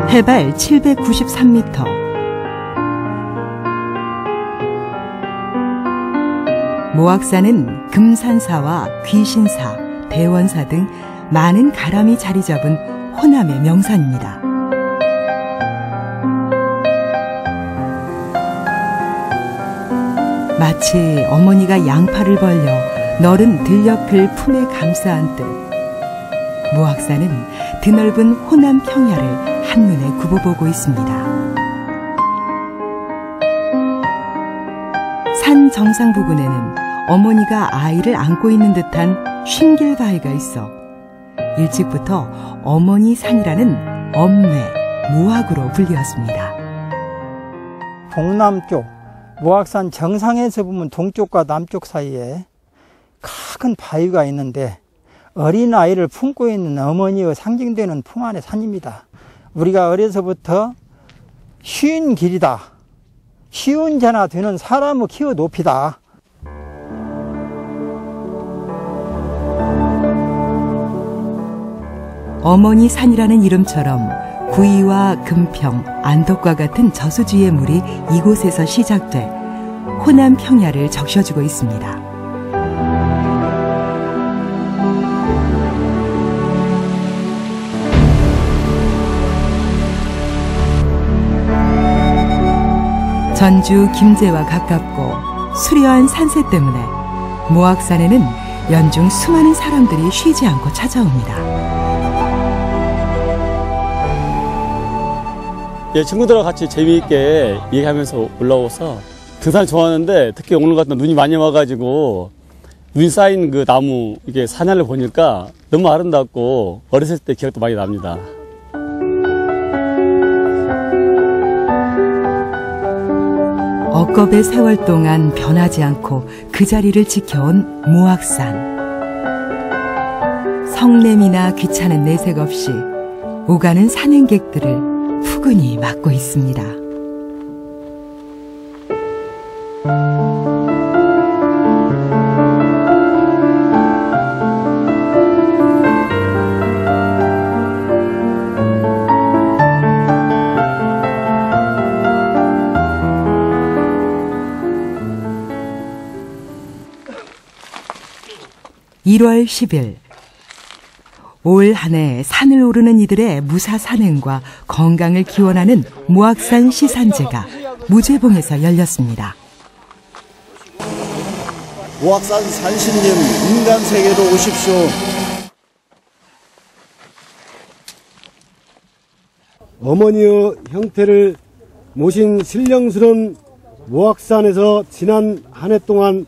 해발 793m. 모악산은 금산사와 귀신사, 대원사 등 많은 가람이 자리 잡은 호남의 명산입니다. 마치 어머니가 양팔을 벌려 너른 들녘을 품에 감싸 안듯 모악산은 드넓은 호남 평야를 한눈에 굽어보고 있습니다. 산 정상 부근에는 어머니가 아이를 안고 있는 듯한 쉰길바위가 있어 일찍부터 어머니 산이라는 엄매, 모악으로 불리웠습니다. 동남쪽 모악산 정상에서 보면 동쪽과 남쪽 사이에 큰 바위가 있는데 어린아이를 품고 있는 어머니의 상징되는 품 안의 산입니다. 우리가 어려서부터 쉬운 길이다, 쉬운 자나 되는 사람을 키워 높이다. 어머니 산이라는 이름처럼 구이와 금평, 안덕과 같은 저수지의 물이 이곳에서 시작돼 호남 평야를 적셔주고 있습니다. 전주 김제와 가깝고 수려한 산세 때문에 모악산에는 연중 수많은 사람들이 쉬지 않고 찾아옵니다. 예, 친구들과 같이 재미있게 얘기하면서 올라와서 등산 좋아하는데 특히 오늘 같은 눈이 많이 와가지고 눈이 쌓인 그 나무 이게 산야를 보니까 너무 아름답고 어렸을 때 기억도 많이 납니다. 억겁의 세월 동안 변하지 않고 그 자리를 지켜온 모악산. 성냄이나 귀찮은 내색 없이 오가는 산행객들을 푸근히 맞고 있습니다. (1월 10일) 올 한 해 산을 오르는 이들의 무사 산행과 건강을 기원하는 모악산 시산제가 무죄봉에서 열렸습니다. 모악산 산신님 인간 세계로 오십시오. 어머니의 형태를 모신 신령스러운 모악산에서 지난 한 해 동안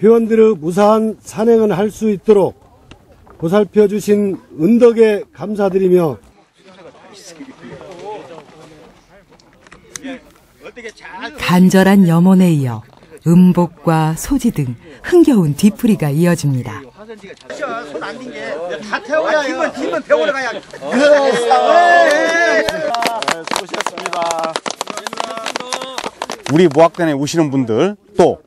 회원들의 무사한 산행을 할 수 있도록 보살펴 주신 은덕에 감사드리며 간절한 염원에 이어 음복과 소지 등 흥겨운 뒤풀이가 이어집니다. 손 안 딘 게 다 태워야 뒤면 병원에 가야. 수고하셨습니다. 우리 모악산에 오시는 분들 또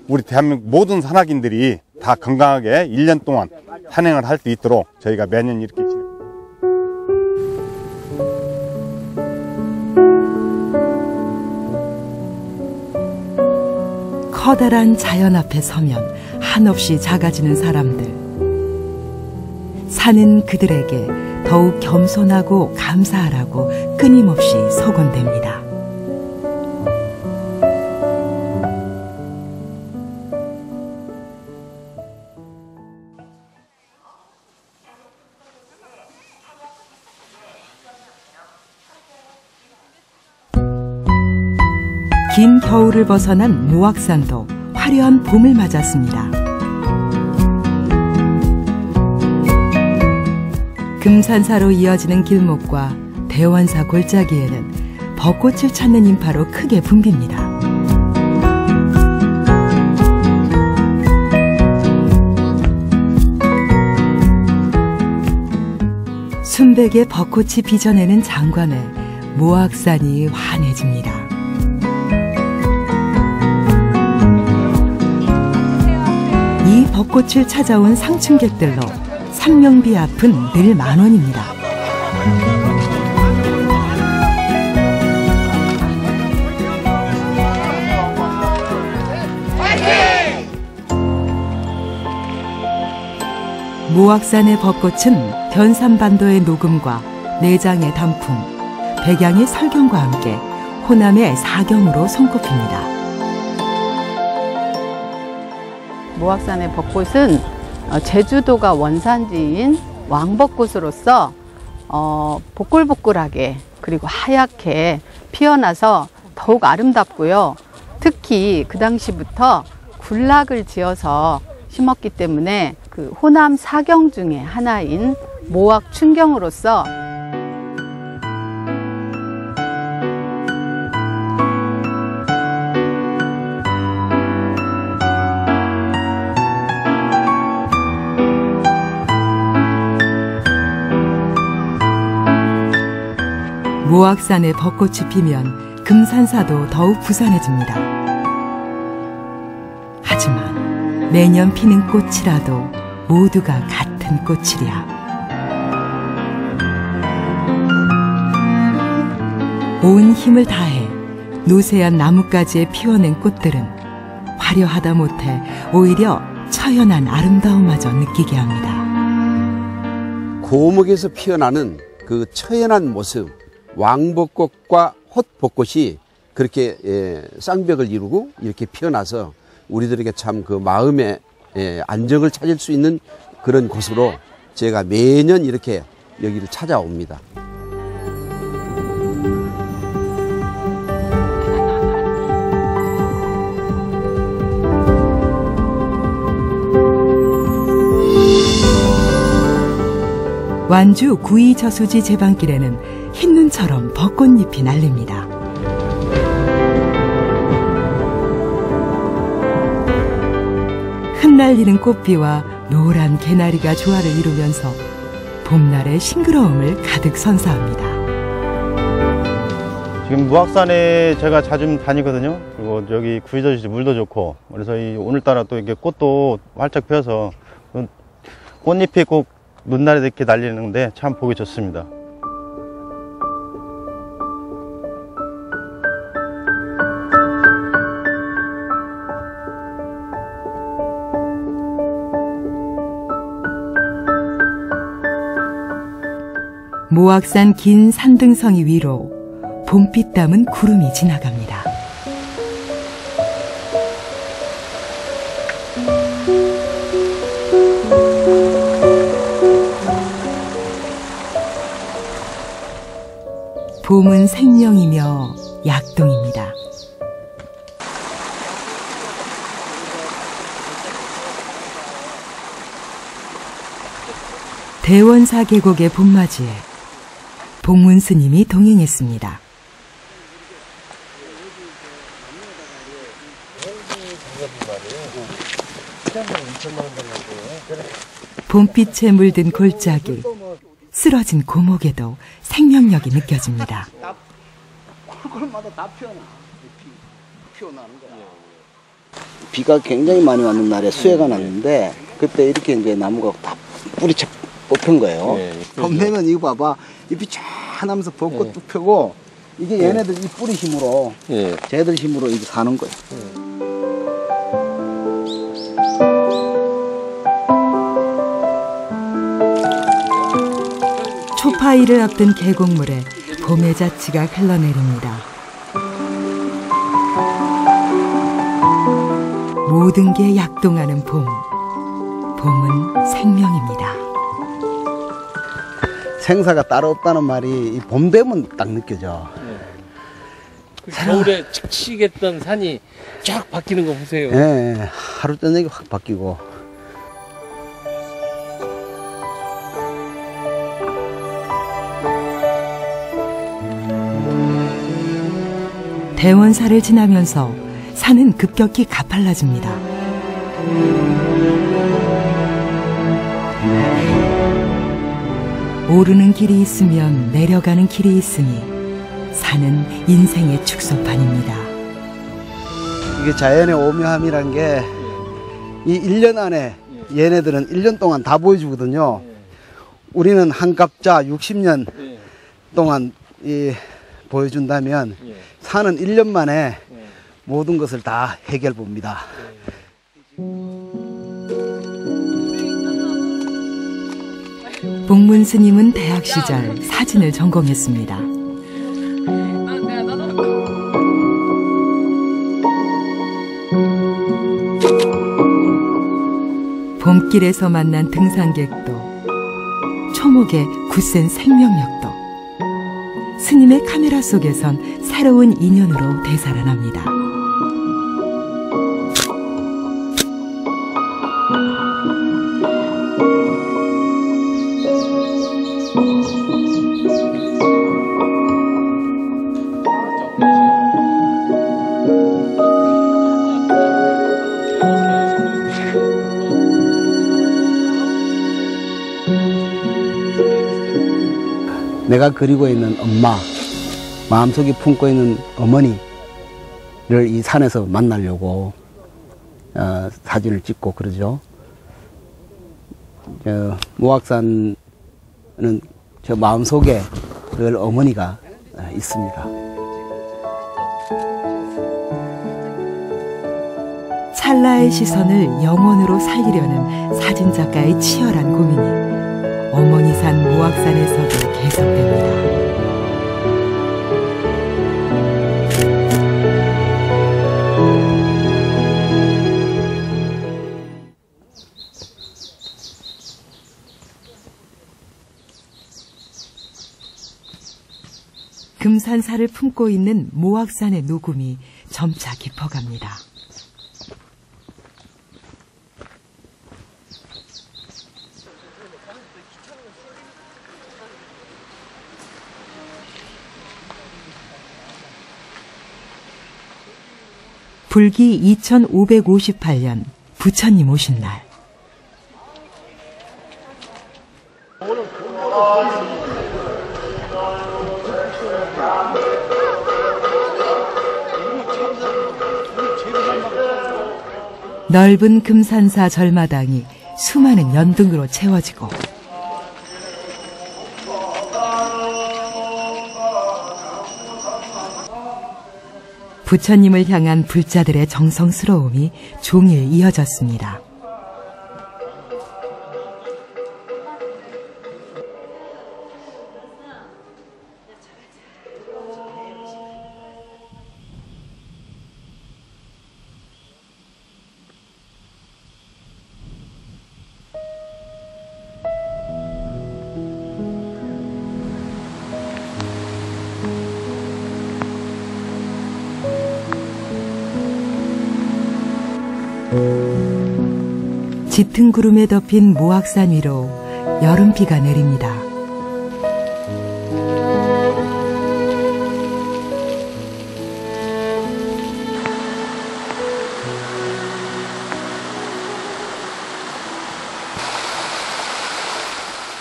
우리 대한민국 모든 산악인들이 다 건강하게 1년 동안 산행을 할 수 있도록 저희가 매년 이렇게 커다란 자연 앞에 서면 한없이 작아지는 사람들. 산은 그들에게 더욱 겸손하고 감사하라고 끊임없이 서곤댑니다. 긴 겨울을 벗어난 모악산도 화려한 봄을 맞았습니다. 금산사로 이어지는 길목과 대원사 골짜기에는 벚꽃을 찾는 인파로 크게 붐빕니다. 순백의 벚꽃이 빚어내는 장관에 모악산이 환해집니다. 벚꽃을 찾아온 상춘객들로 상명비 앞은 늘 만원입니다. 모악산의 벚꽃은 변산반도의 녹음과 내장의 단풍, 백양의 설경과 함께 호남의 사경으로 손꼽힙니다. 모악산의 벚꽃은 제주도가 원산지인 왕벚꽃으로서 보글보글하게 그리고 하얗게 피어나서 더욱 아름답고요. 특히 그 당시부터 군락을 지어서 심었기 때문에 그 호남 사경 중에 하나인 모악 춘경으로서 모악산에 벚꽃이 피면 금산사도 더욱 부산해집니다. 하지만 매년 피는 꽃이라도 모두가 같은 꽃이랴. 온 힘을 다해 노세한 나뭇가지에 피워낸 꽃들은 화려하다 못해 오히려 처연한 아름다움마저 느끼게 합니다. 고목에서 피어나는 그 처연한 모습, 왕벚꽃과 헛벚꽃이 그렇게 쌍벽을 이루고 이렇게 피어나서 우리들에게 참 그 마음의 안정을 찾을 수 있는 그런 곳으로 제가 매년 이렇게 여기를 찾아옵니다. 완주 구이저수지 제방길에는 흰눈처럼 벚꽃잎이 날립니다. 흩날리는 꽃비와 노란 개나리가 조화를 이루면서 봄날의 싱그러움을 가득 선사합니다. 지금 무악산에 제가 자주 다니거든요. 그리고 여기 구이저수지 물도 좋고, 그래서 오늘따라 또 이렇게 꽃도 활짝 피어서 꽃잎이 꼭 눈날에 이렇게 날리는데 참 보기 좋습니다. 모악산 긴 산등성이 위로 봄빛 담은 구름이 지나갑니다. 봄은 생명이며 약동입니다. 대원사 계곡의 봄맞이에 복문 스님이 동행했습니다. 봄빛에 물든 골짜기, 쓰러진 고목에도 생명력이 느껴집니다. 콜콜마다 다 피어나는 거야. 비가 굉장히 많이 왔는 날에 수해가 났는데 그때 이렇게 이제 나무가 다 뿌리 쳐 뽑힌 거예요. 봄 되면 이거 봐봐, 잎이 쫙 하면서 벚꽃 뚝 펴고 이게 얘네들 이 뿌리 힘으로 쟤들 힘으로 이제 사는 거예요. 초파일을 앞둔 계곡물에 봄의 자취가 흘러내립니다. 모든 게 약동하는 봄. 봄은 생명입니다. 생사가 따로 없다는 말이 봄 되면 딱 느껴져. 겨울에 칙칙했던 산이 쫙 바뀌는 거 보세요. 네, 하루 저녁에 확 바뀌고. 대원사를 지나면서 산은 급격히 가팔라집니다. 오르는 길이 있으면 내려가는 길이 있으니 산은 인생의 축소판입니다. 이게 자연의 오묘함이란 게 이 1년 안에 얘네들은 1년 동안 다 보여주거든요. 우리는 한 갑자 60년 동안 보여준다면 산은 1년 만에 모든 것을 다 해결 봅니다. 복문 스님은 대학 시절 사진을 전공했습니다. 봄길에서 만난 등산객도, 초목의 굳센 생명력도 스님의 카메라 속에선 새로운 인연으로 되살아납니다. 내가 그리고 있는 엄마, 마음속에 품고 있는 어머니를 이 산에서 만나려고 사진을 찍고 그러죠. 무악산은 저 마음속에 늘 어머니가 있습니다. 찰나의 시선을 영혼으로 살리려는 사진작가의 치열한 고민이 어머니산 무악산에서도 계속됩니다. 금산사를 품고 있는 무악산의 녹음이 점차 깊어갑니다. 불기 2558년 부처님 오신 날. 넓은 금산사 절마당이 수많은 연등으로 채워지고 부처님을 향한 불자들의 정성스러움이 종일 이어졌습니다. 짙은 구름에 덮인 무악산 위로 여름비가 내립니다.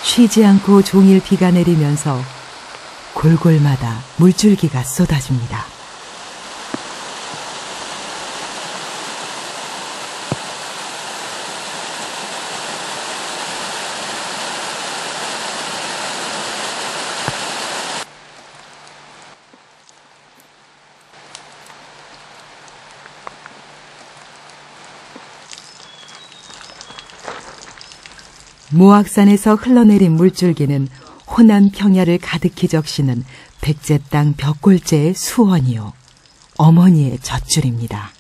쉬지 않고 종일 비가 내리면서 골골마다 물줄기가 쏟아집니다. 무악산에서 흘러내린 물줄기는 호남 평야를 가득히 적시는 백제 땅 벽골제의 수원이요 어머니의 젖줄입니다.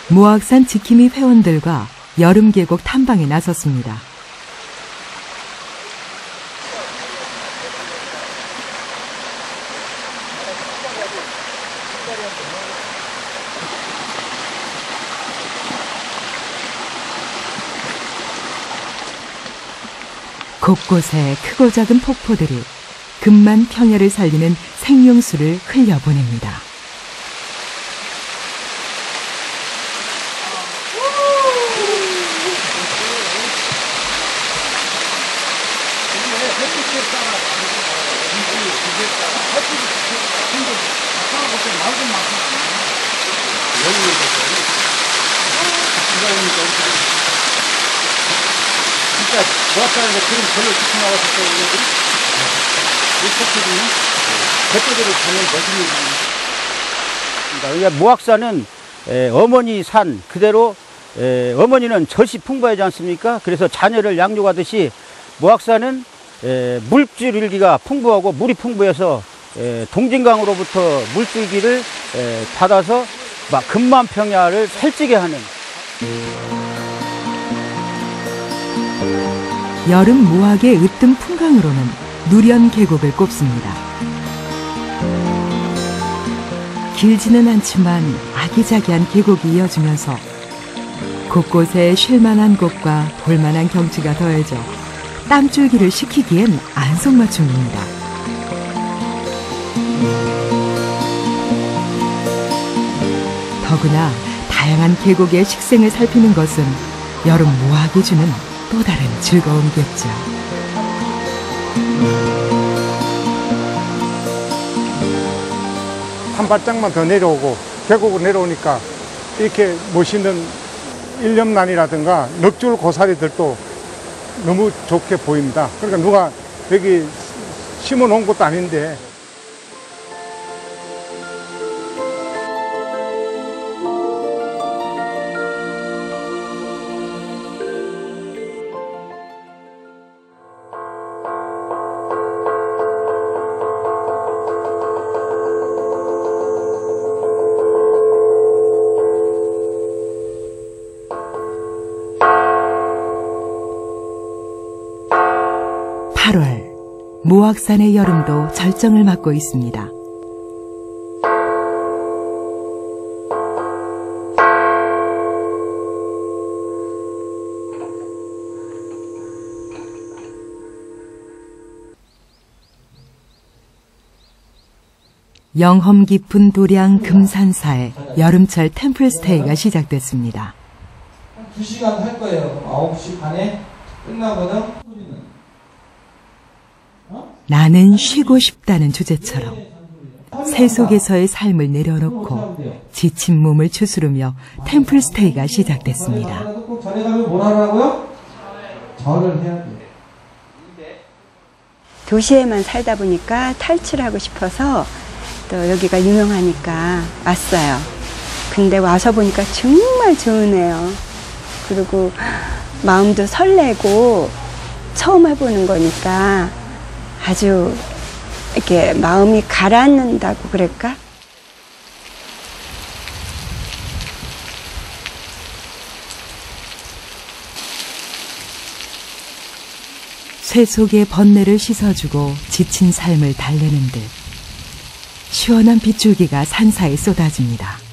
무악산 지킴이 회원들과 여름 계곡 탐방에 나섰습니다. 곳곳에 크고 작은 폭포들이 금만 평야를 살리는 생명수를 흘려보냅니다. 진짜 모악산에서 그림 별로 깊이 나왔을 때 이 폭포들이 백도대로 가는 멋있는 산입니다. 모악산은 어머니 산 그대로 어머니는 젖이 풍부하지 않습니까? 그래서 자녀를 양육하듯이 모악산은 물줄기가 풍부하고 물이 풍부해서 동진강으로부터 물줄기를 받아서 막 금만평야를 살찌게 하는. 여름 모악의 으뜸 풍광으로는 누련 계곡을 꼽습니다. 길지는 않지만 아기자기한 계곡이 이어지면서 곳곳에 쉴만한 곳과 볼만한 경치가 더해져 땀줄기를 식히기엔 안성맞춤입니다. 더구나 다양한 계곡의 식생을 살피는 것은 여름 모악이 주는 또 다른 즐거움이겠죠. 한 발짝만 더 내려오고 계곡으로 내려오니까 이렇게 멋있는 일념난이라든가 넉줄 고사리들도 너무 좋게 보입니다. 그러니까 누가 여기 심어 놓은 것도 아닌데 모악산의 여름도 절정을 맞고 있습니다. 영험 깊은 도량 금산사의 여름철 템플스테이가 시작됐습니다. 한 2시간 할 거예요. 9시 반에 끝나거든. 나는 쉬고 싶다는 주제처럼 새 속에서의 삶을 내려놓고 지친 몸을 추스르며 템플스테이가 시작됐습니다. 꼭 전에 가면 뭘 하라고요? 절을 해야 돼요. 도시에만 살다 보니까 탈출하고 싶어서 또 여기가 유명하니까 왔어요. 근데 와서 보니까 정말 좋으네요. 그리고 마음도 설레고 처음 해보는 거니까 아주 이렇게 마음이 가라앉는다고 그럴까? 새 속의 번뇌를 씻어주고 지친 삶을 달래는 듯 시원한 빗줄기가 산사에 쏟아집니다.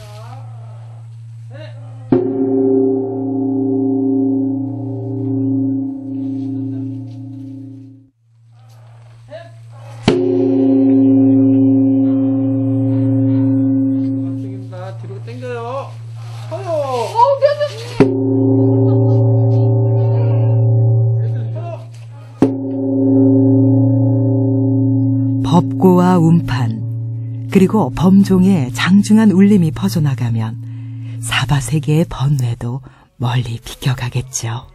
법고와 운판 그리고 범종의 장중한 울림이 퍼져나가면 사바세계의 번뇌도 멀리 비껴가겠죠.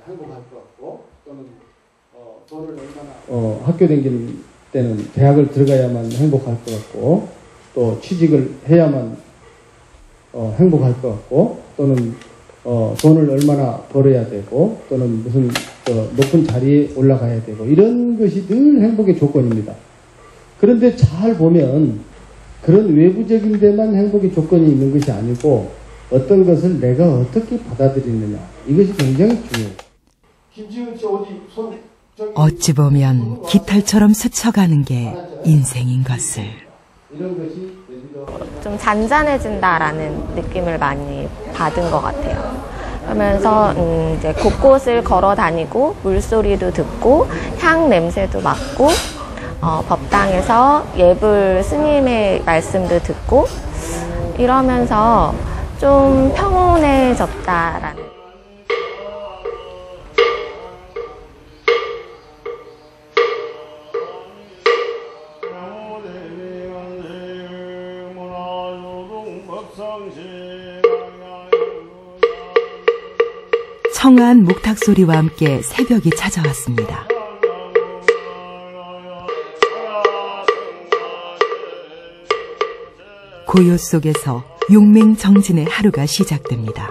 행복할 것 같고 또는 돈을 얼마나 학교 다닐 때는 대학을 들어가야만 행복할 것 같고 또 취직을 해야만 행복할 것 같고 또는 돈을 얼마나 벌어야 되고 또는 무슨 높은 자리에 올라가야 되고 이런 것이 늘 행복의 조건입니다. 그런데 잘 보면 그런 외부적인 데만 행복의 조건이 있는 것이 아니고 어떤 것을 내가 어떻게 받아들이느냐 이것이 굉장히 중요해요. 어찌 보면 깃털처럼 스쳐가는 게 인생인 것을. 좀 잔잔해진다라는 느낌을 많이 받은 것 같아요. 그러면서 이제 곳곳을 걸어 다니고 물소리도 듣고 향 냄새도 맡고 법당에서 예불 스님의 말씀도 듣고 이러면서 좀 평온해졌다라는. 청아한 목탁 소리와 함께 새벽이 찾아왔습니다. 고요 속에서 용맹정진의 하루가 시작됩니다.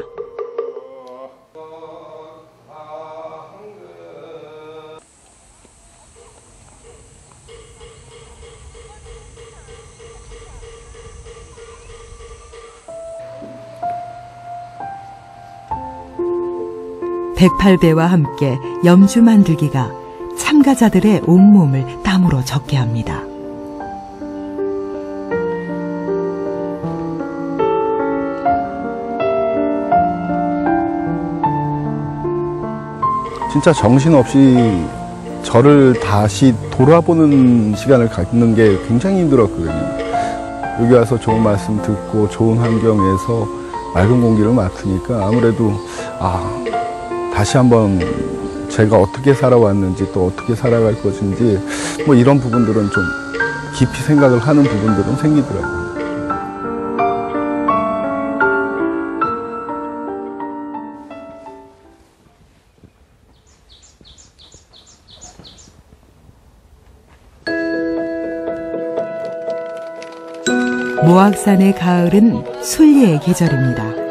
백팔배와 함께 염주 만들기가 참가자들의 온몸을 땀으로 젖게 합니다. 진짜 정신없이 저를 다시 돌아보는 시간을 갖는 게 굉장히 힘들었거든요. 여기 와서 좋은 말씀 듣고 좋은 환경에서 맑은 공기를 맡으니까 아무래도 다시 한번 제가 어떻게 살아왔는지 또 어떻게 살아갈 것인지 뭐 이런 부분들은 좀 깊이 생각을 하는 부분들은 생기더라고요. 모악산의 가을은 순례의 계절입니다.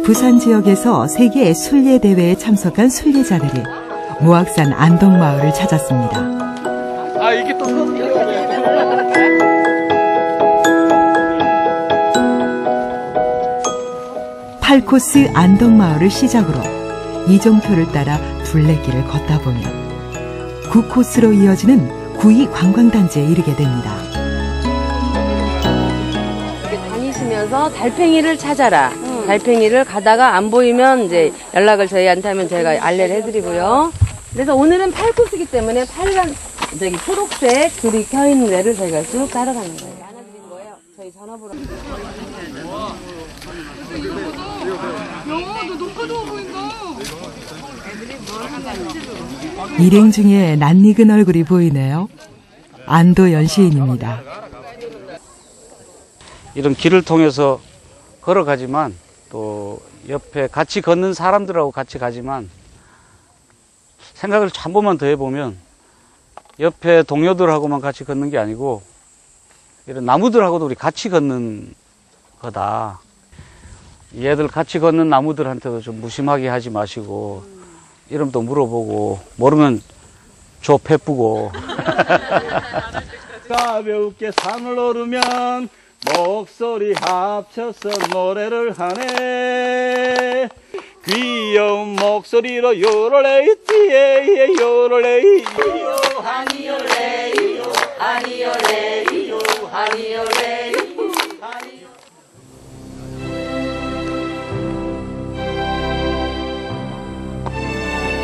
부산 지역에서 세계 순례 대회에 참석한 순례자들이 모악산 안동마을을 찾았습니다. 이게 또 8코스 안동마을을 시작으로 이종표를 따라 둘레길을 걷다 보면 9코스로 이어지는 구이 관광단지에 이르게 됩니다. 다니시면서 달팽이를 찾아라. 달팽이를 가다가 안 보이면 이제 연락을 저희한테 하면 저희가 안내를 해드리고요. 그래서 오늘은 8코스이기 때문에 빨간 초록색 줄이 켜 있는 데를 저희가 쭉 따라가는 거예요. 안아드린 거예요. 저희 전화번호. 너 너무 좋아 보인다. 일행 중에 낯익은 얼굴이 보이네요. 안도연 시인입니다. 이런 길을 통해서 걸어가지만 또 옆에 같이 걷는 사람들하고 같이 가지만 생각을 한 번만 더 해보면 옆에 동료들하고만 같이 걷는 게 아니고 이런 나무들하고도 우리 같이 걷는 거다. 얘들 같이 걷는 나무들한테도 좀 무심하게 하지 마시고 이름도 물어보고 모르면 줘 패쁘고 가볍게 산을 오르면 목소리 합쳐서 노래를 하네. 귀여운 목소리로 요롤레이띠에 요롤레이 하니요레이요 하니요레이요 하니요레이.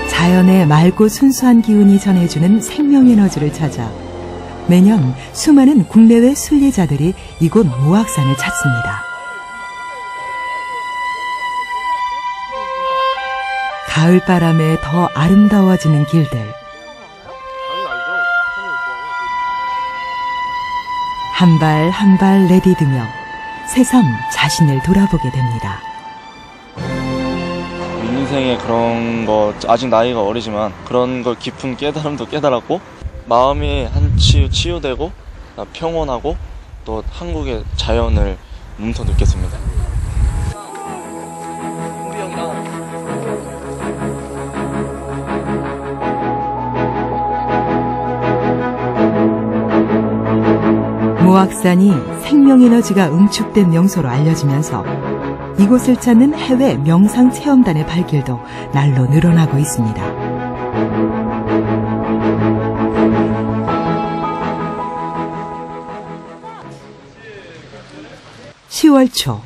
자연의 맑고 순수한 기운이 전해주는 생명에너지를 찾아 매년 수많은 국내외 순례자들이 이곳 모악산을 찾습니다. 가을바람에 더 아름다워지는 길들. 한 발 한 발 내디디며 새삼 자신을 돌아보게 됩니다. 인생에 그런 거 아직 나이가 어리지만 그런 걸 깊은 깨달음도 깨달았고 마음이 한치 치유되고 평온하고 또 한국의 자연을 몸소 느꼈습니다. 모악산이 생명에너지가 응축된 명소로 알려지면서 이곳을 찾는 해외 명상체험단의 발길도 날로 늘어나고 있습니다. 10월 초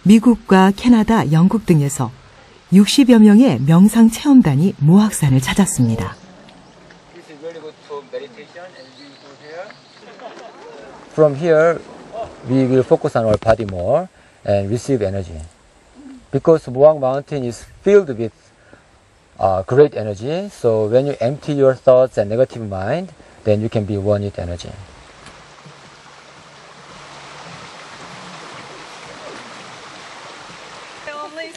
미국과 캐나다, 영국 등에서 60여 명의 명상체험단이 모악산을 찾았습니다. From here, we will focus on our body more and receive energy. Because Moak Mountain is filled with great energy, so when you empty your thoughts and negative mind, then you can be one with energy.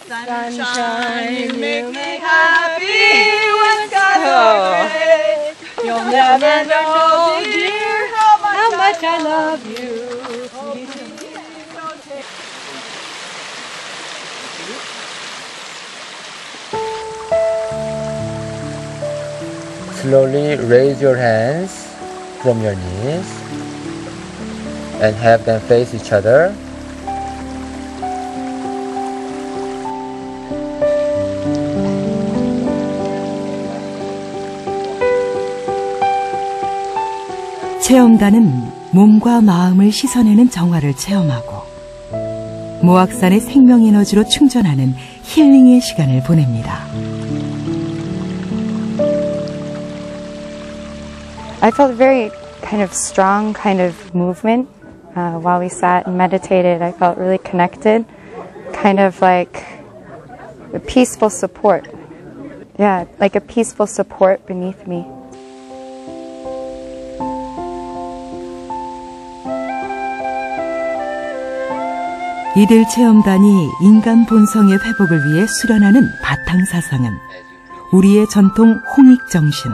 Sunshine, make me happy when skies are gray. You'll never know, dear, how much I love you. Slowly raise your hands from your knees and have them face each other. 체험단은 몸과 마음을 씻어내는 정화를 체험하고 모악산의 생명에너지로 충전하는 힐링의 시간을 보냅니다. I felt a very kind of strong kind of movement while we sat and meditated. I felt really connected, kind of like a peaceful support. Yeah, like a peaceful support beneath me. 이들 체험단이 인간 본성의 회복을 위해 수련하는 바탕사상은 우리의 전통 홍익정신.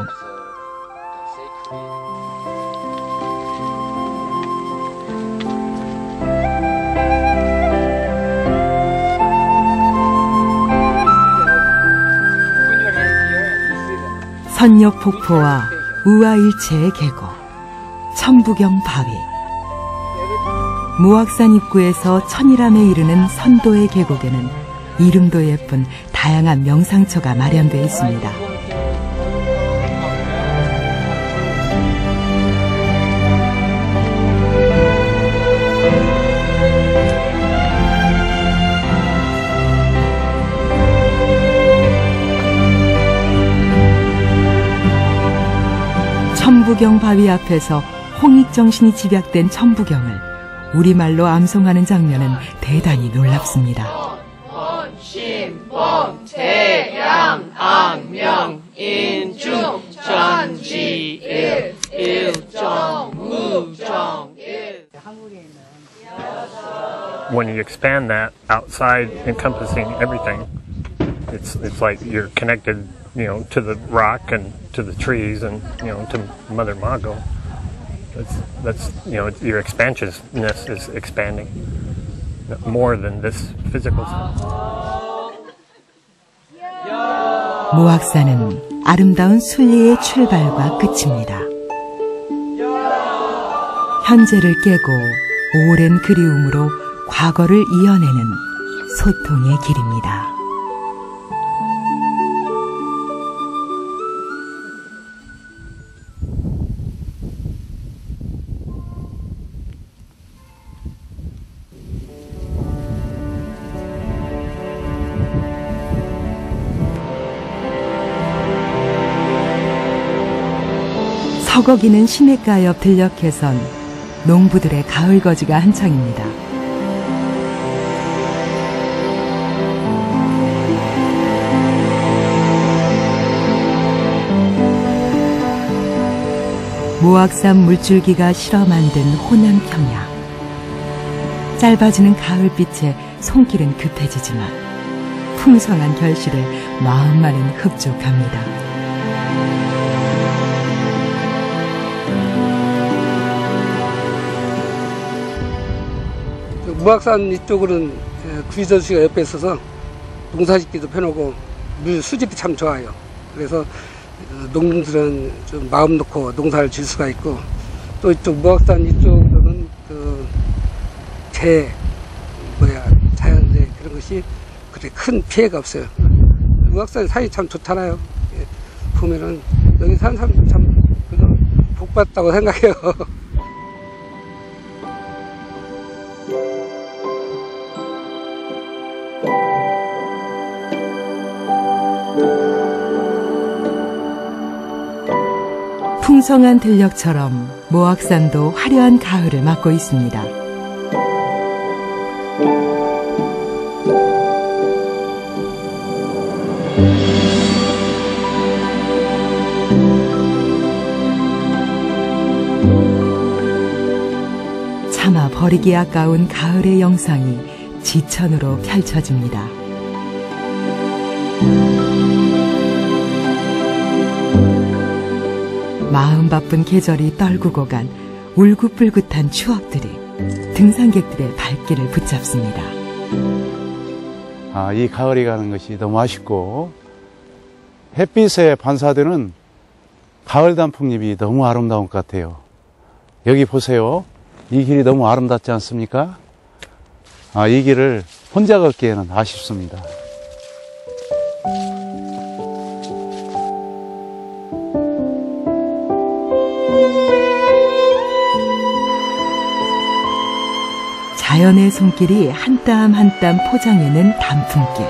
선역폭포와 우아일체의 계곡, 천부경 바위. 모악산 입구에서 천일암에 이르는 선도의 계곡에는 이름도 예쁜 다양한 명상처가 마련되어 있습니다. 천부경 바위 앞에서 홍익정신이 집약된 천부경을 우리말로 암송하는 장면은 대단히 놀랍습니다. 신봉, 태양, 악명, 인중, 전지, 일정, 무정, When you expand that outside, encompassing everything, it's like you're connected, to the rock and to the trees and, to Mother Mago. That's your expansionness is expanding more than this physical sense. 모악산은 아름다운 순리의 출발과 끝입니다. 현재를 깨고 오랜 그리움으로 과거를 이어내는 소통의 길입니다. 서거기는 시냇가 옆 들녘에선 농부들의 가을거지가 한창입니다. 모악산 물줄기가 실어 만든 호남평야. 짧아지는 가을빛에 손길은 급해지지만 풍성한 결실에 마음만은 흡족합니다. 모악산 이쪽으로는 구이저수가 옆에 있어서 농사짓기도 편하고 물 수질이 참 좋아요. 그래서 농민들은 좀 마음 놓고 농사를 질 수가 있고 또 이쪽 모악산 이쪽으로는 자연재 그런 것이 그렇게 큰 피해가 없어요. 무악산 산이 참 좋잖아요. 예, 보면은 여기 사는 사람들 참 복받다고 생각해요. 풍성한 들녘처럼 모악산도 화려한 가을을 맞고 있습니다. 차마 버리기 아까운 가을의 영상이 지천으로 펼쳐집니다. 마음 바쁜 계절이 떨구고 간 울긋불긋한 추억들이 등산객들의 발길을 붙잡습니다. 이 가을이 가는 것이 너무 아쉽고 햇빛에 반사되는 가을 단풍잎이 너무 아름다운 것 같아요. 여기 보세요. 이 길이 너무 아름답지 않습니까? 이 길을 혼자 걷기에는 아쉽습니다. 자연의 손길이 한 땀 한 땀 포장해낸 단풍길.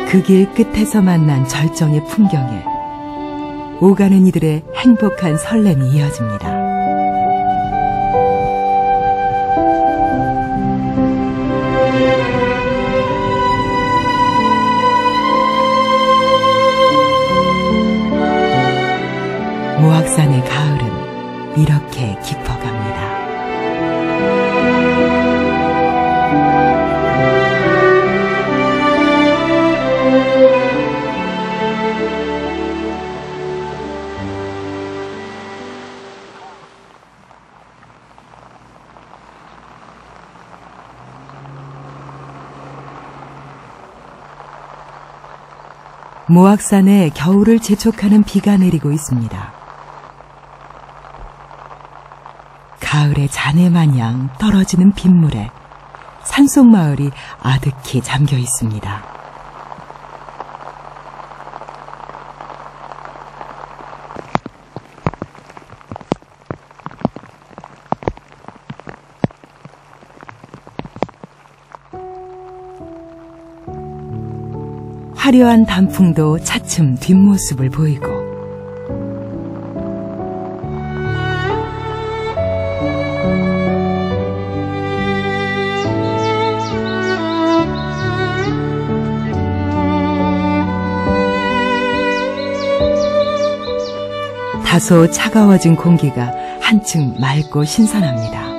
그 길 끝에서 만난 절정의 풍경에 오가는 이들의 행복한 설렘이 이어집니다. 모악산의 가을은 이렇게 깊어갑니다. 모악산에 겨울을 재촉하는 비가 내리고 있습니다. 가을의 잔해 마냥 떨어지는 빗물에 산속 마을이 아득히 잠겨 있습니다. 화려한 단풍도 차츰 뒷모습을 보이고 다소 차가워진 공기가 한층 맑고 신선합니다.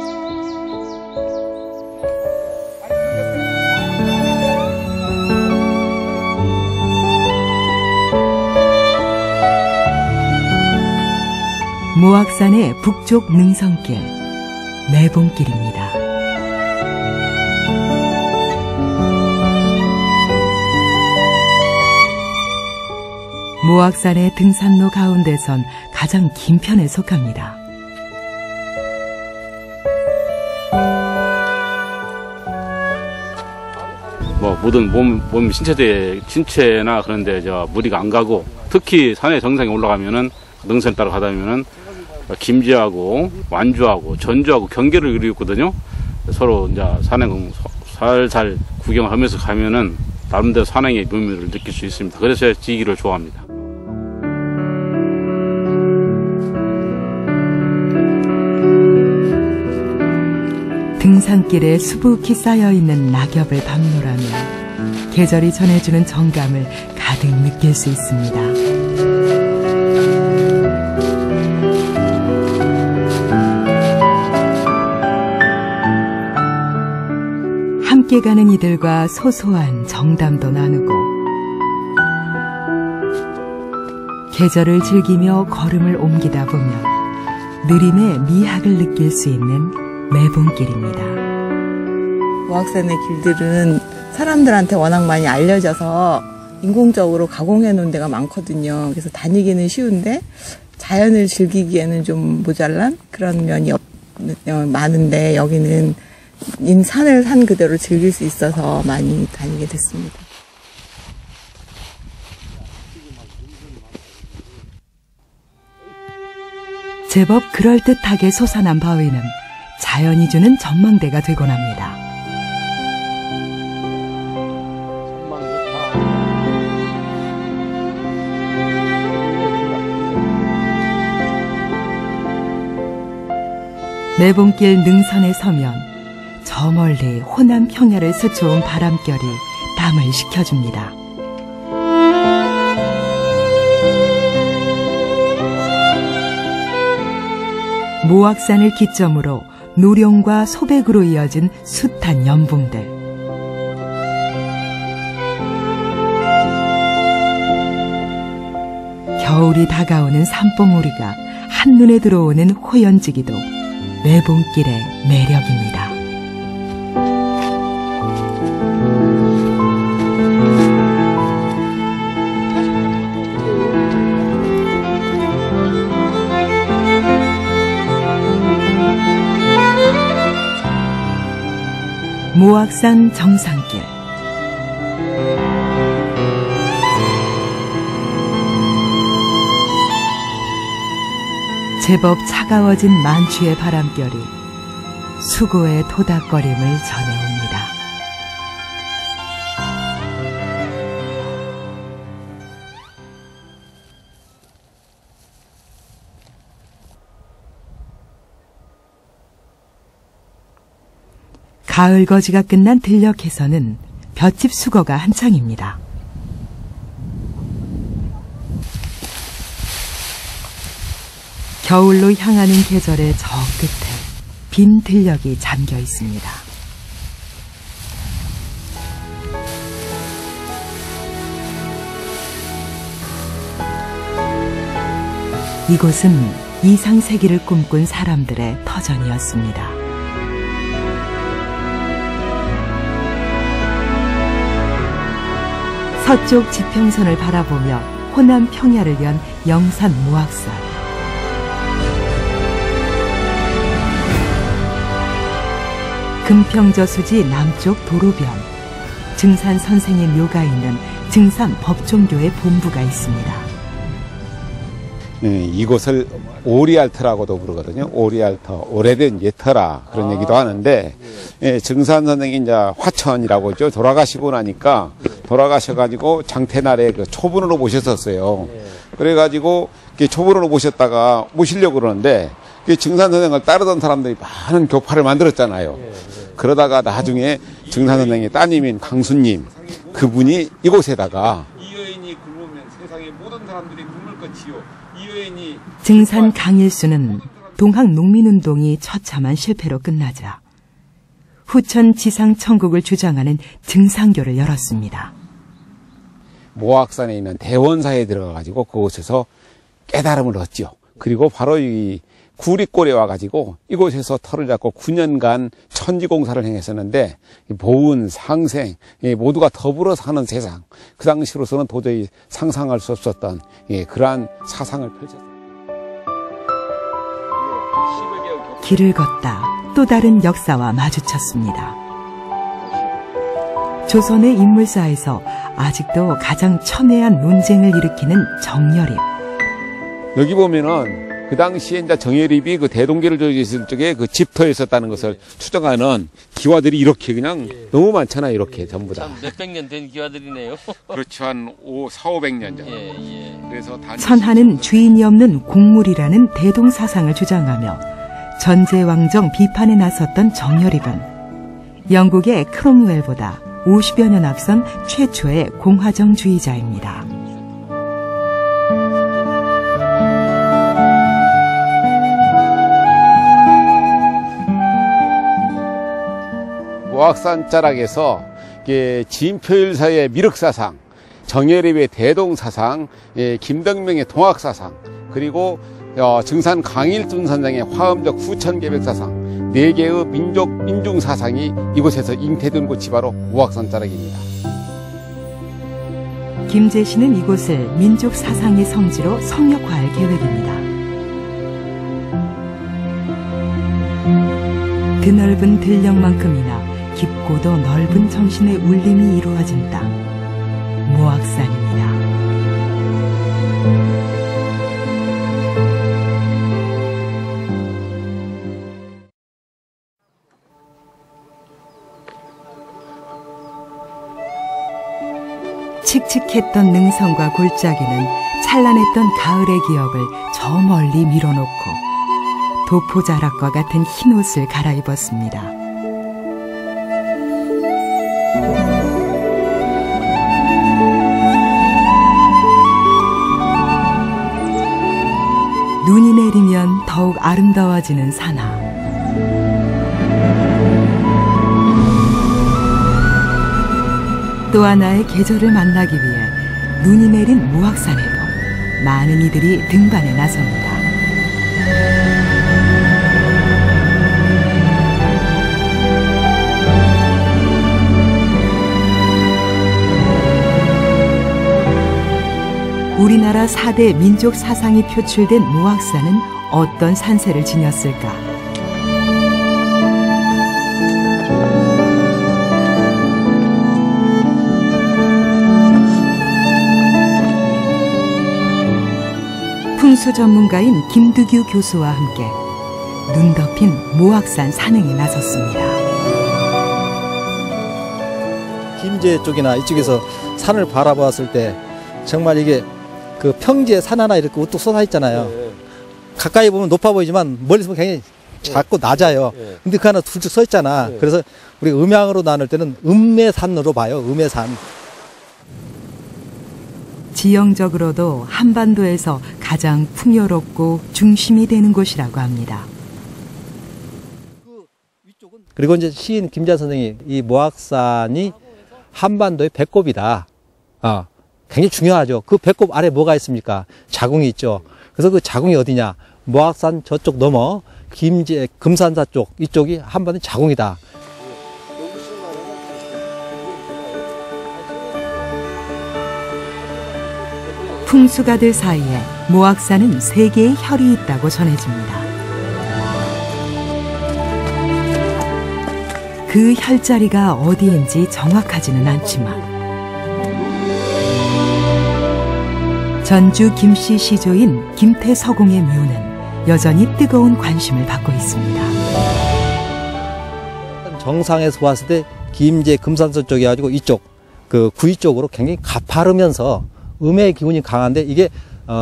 모악산의 북쪽 능선길, 매봉길입니다. 모악산의 등산로 가운데선 가장 긴 편에 속합니다. 모든 몸 신체나 그런데 무리가 안 가고, 특히 산의 정상에 올라가면은 능선을 따라 가다 보면은 김제하고 완주하고 전주하고 경계를 이루고 있거든요. 서로 이제 산행 살살 구경하면서 가면은 나름대로 산행의 묘미를 느낄 수 있습니다. 그래서 이 길을 좋아합니다. 등산길에 수북히 쌓여있는 낙엽을 밤노라며 계절이 전해주는 정감을 가득 느낄 수 있습니다. 함께 가는 이들과 소소한 정담도 나누고 계절을 즐기며 걸음을 옮기다 보면 느림의 미학을 느낄 수 있는 매봉길입니다. 모악산의 길들은 사람들한테 워낙 많이 알려져서 인공적으로 가공해 놓은 데가 많거든요. 그래서 다니기는 쉬운데 자연을 즐기기에는 좀 모자란 그런 면이 많은데 여기는 산을 산 그대로 즐길 수 있어서 많이 다니게 됐습니다. 제법 그럴듯하게 솟아난 바위는 자연이 주는 전망대가 되곤 합니다. 매봉길 능선에 서면 저 멀리 호남 평야를 스쳐온 바람결이 땀을 식혀줍니다. 모악산을 기점으로 노령과 소백으로 이어진 숱한 연봉들. 겨울이 다가오는 산봉우리가 한눈에 들어오는 호연지기도 매봉길의 매력입니다. 모악산 정상길. 제법 차가워진 만추의 바람결이 수고의 토닥거림을 전해옵니다. 가을 거지가 끝난 들녘에서는 볏짚 수거가 한창입니다. 겨울로 향하는 계절의 저 끝에 빈 들녘이 잠겨 있습니다. 이곳은 이상세계를 꿈꾼 사람들의 터전이었습니다. 서쪽 지평선을 바라보며 호남 평야를 연 영산 모악산. 금평저수지 남쪽 도로변, 증산 선생의 묘가 있는 증산 법종교의 본부가 있습니다. 네, 이곳을 오리알터라고도 부르거든요. 오리알터, 오래된 예터라 그런 얘기도 하는데, 예, 증산 선생이 이제 화천이라고 했죠. 돌아가시고 나니까 돌아가셔가지고 장태날에 그 초분으로 모셨었어요. 그래가지고 초분으로 모셨다가 모시려고 그러는데 증산 선생을 따르던 사람들이 많은 교파를 만들었잖아요. 그러다가 나중에 증산 선생의 따님인 강수님, 그분이 이곳에다가 이 여인이 굶으면 세상의 모든 사람들이 굶을 것이요. 이 여인이 증산 강일수는 동학 농민운동이 처참한 실패로 끝나자 후천 지상천국을 주장하는 증상교를 열었습니다. 모악산에 있는 대원사에 들어가가지고 그곳에서 깨달음을 얻죠. 그리고 바로 이 구리골에 와가지고 이곳에서 터를 잡고 9년간 천지공사를 행했었는데 보은, 상생 모두가 더불어 사는 세상, 그 당시로서는 도저히 상상할 수 없었던 그러한 사상을 펼쳤습니다. 길을 걷다 또 다른 역사와 마주쳤습니다. 조선의 인물사에서 아직도 가장 첨예한 논쟁을 일으키는 정열입. 여기 보면은 그 당시에 이제 정열입이 그 대동계를 조직했을 적에 그 집터에 있었다는 것을 추정하는 기와들이 이렇게 그냥 너무 많잖아요. 이렇게 전부 다. 몇백 년 된 기와들이네요. 그렇죠. 한 4,500년 전. 그래서 천하는 주인이 없는 곡물이라는 대동사상을 주장하며 전제왕정 비판에 나섰던 정열입은 영국의 크롬웰보다 50여 년 앞선 최초의 공화정주의자입니다. 모악산 자락에서 진표일사의 미륵사상, 정열입의 대동사상, 김덕명의 동학사상, 그리고 증산 강일준 선생의 화엄적 후천계백사상, 4개의 민족 인중사상이 이곳에서 잉태된 곳이 바로 모악산 자락입니다. 김제시는 이곳을 민족 사상의 성지로 성역화할 계획입니다. 드넓은 들녘만큼이나 깊고도 넓은 정신의 울림이 이루어진 땅, 모악산입니다. 칙칙했던 능선과 골짜기는 찬란했던 가을의 기억을 저 멀리 밀어놓고 도포자락과 같은 흰 옷을 갈아입었습니다. 눈이 내리면 더욱 아름다워지는 산하. 또 하나의 계절을 만나기 위해 눈이 내린 모악산에도 많은 이들이 등반에 나섭니다. 우리나라 4대 민족 사상이 표출된 모악산은 어떤 산세를 지녔을까? 풍수 전문가인 김두규 교수와 함께 눈 덮인 모악산 산행에 나섰습니다. 김제 쪽이나 이쪽에서 산을 바라보았을 때 정말 이게 그 평지에 산 하나 이렇게 우뚝 솟아 있잖아요. 가까이 보면 높아 보이지만 멀리서 보면 굉장히 작고 낮아요. 근데 그 하나 둘쭉 서 있잖아. 그래서 우리 음양으로 나눌 때는 음내산으로 봐요. 음해산. 지형적으로도 한반도에서 가장 풍요롭고 중심이 되는 곳이라고 합니다. 그리고 이제 시인 김자 선생이 이 모악산이 한반도의 배꼽이다. 굉장히 중요하죠. 그 배꼽 아래 뭐가 있습니까? 자궁이 있죠. 그래서 그 자궁이 어디냐? 모악산 저쪽 넘어 김제 금산사 쪽 이쪽이 한반도의 자궁이다. 풍수가들 사이에 모악산은 3개의 혈이 있다고 전해집니다. 그 혈자리가 어디인지 정확하지는 않지만 전주 김씨 시조인 김태서공의 묘는 여전히 뜨거운 관심을 받고 있습니다. 정상에서 봤을 때 김제 금산서 쪽이 가지고 이쪽 그 구이 쪽으로 굉장히 가파르면서 음의 기운이 강한데 이게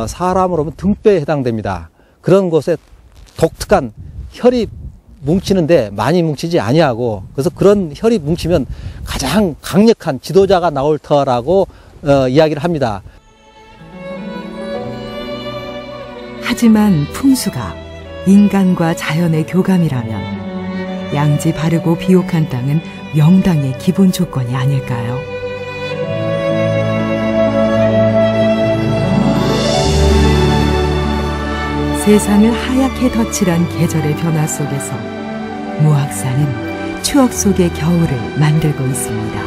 사람으로 보면 등뼈에 해당됩니다. 그런 곳에 독특한 혈이 뭉치는데 많이 뭉치지 아니하고 그래서 그런 혈이 뭉치면 가장 강력한 지도자가 나올 터라고 이야기를 합니다. 하지만 풍수가 인간과 자연의 교감이라면 양지 바르고 비옥한 땅은 명당의 기본 조건이 아닐까요? 세상을 하얗게 덧칠한 계절의 변화 속에서 모악산은 추억 속의 겨울을 만들고 있습니다.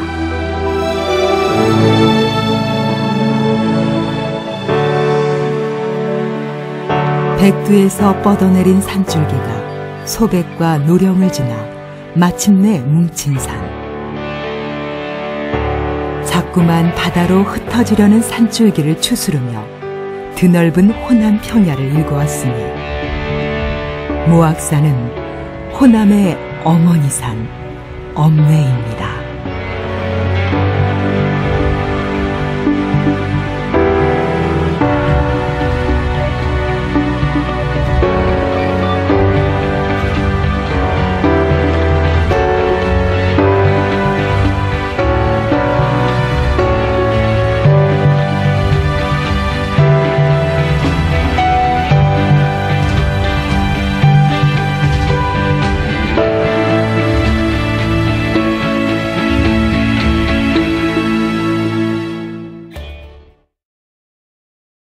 백두에서 뻗어내린 산줄기가 소백과 노령을 지나 마침내 뭉친 산. 자꾸만 바다로 흩어지려는 산줄기를 추스르며 드넓은 호남 평야를 일구었으니 모악산은 호남의 어머니산 엄매입니다.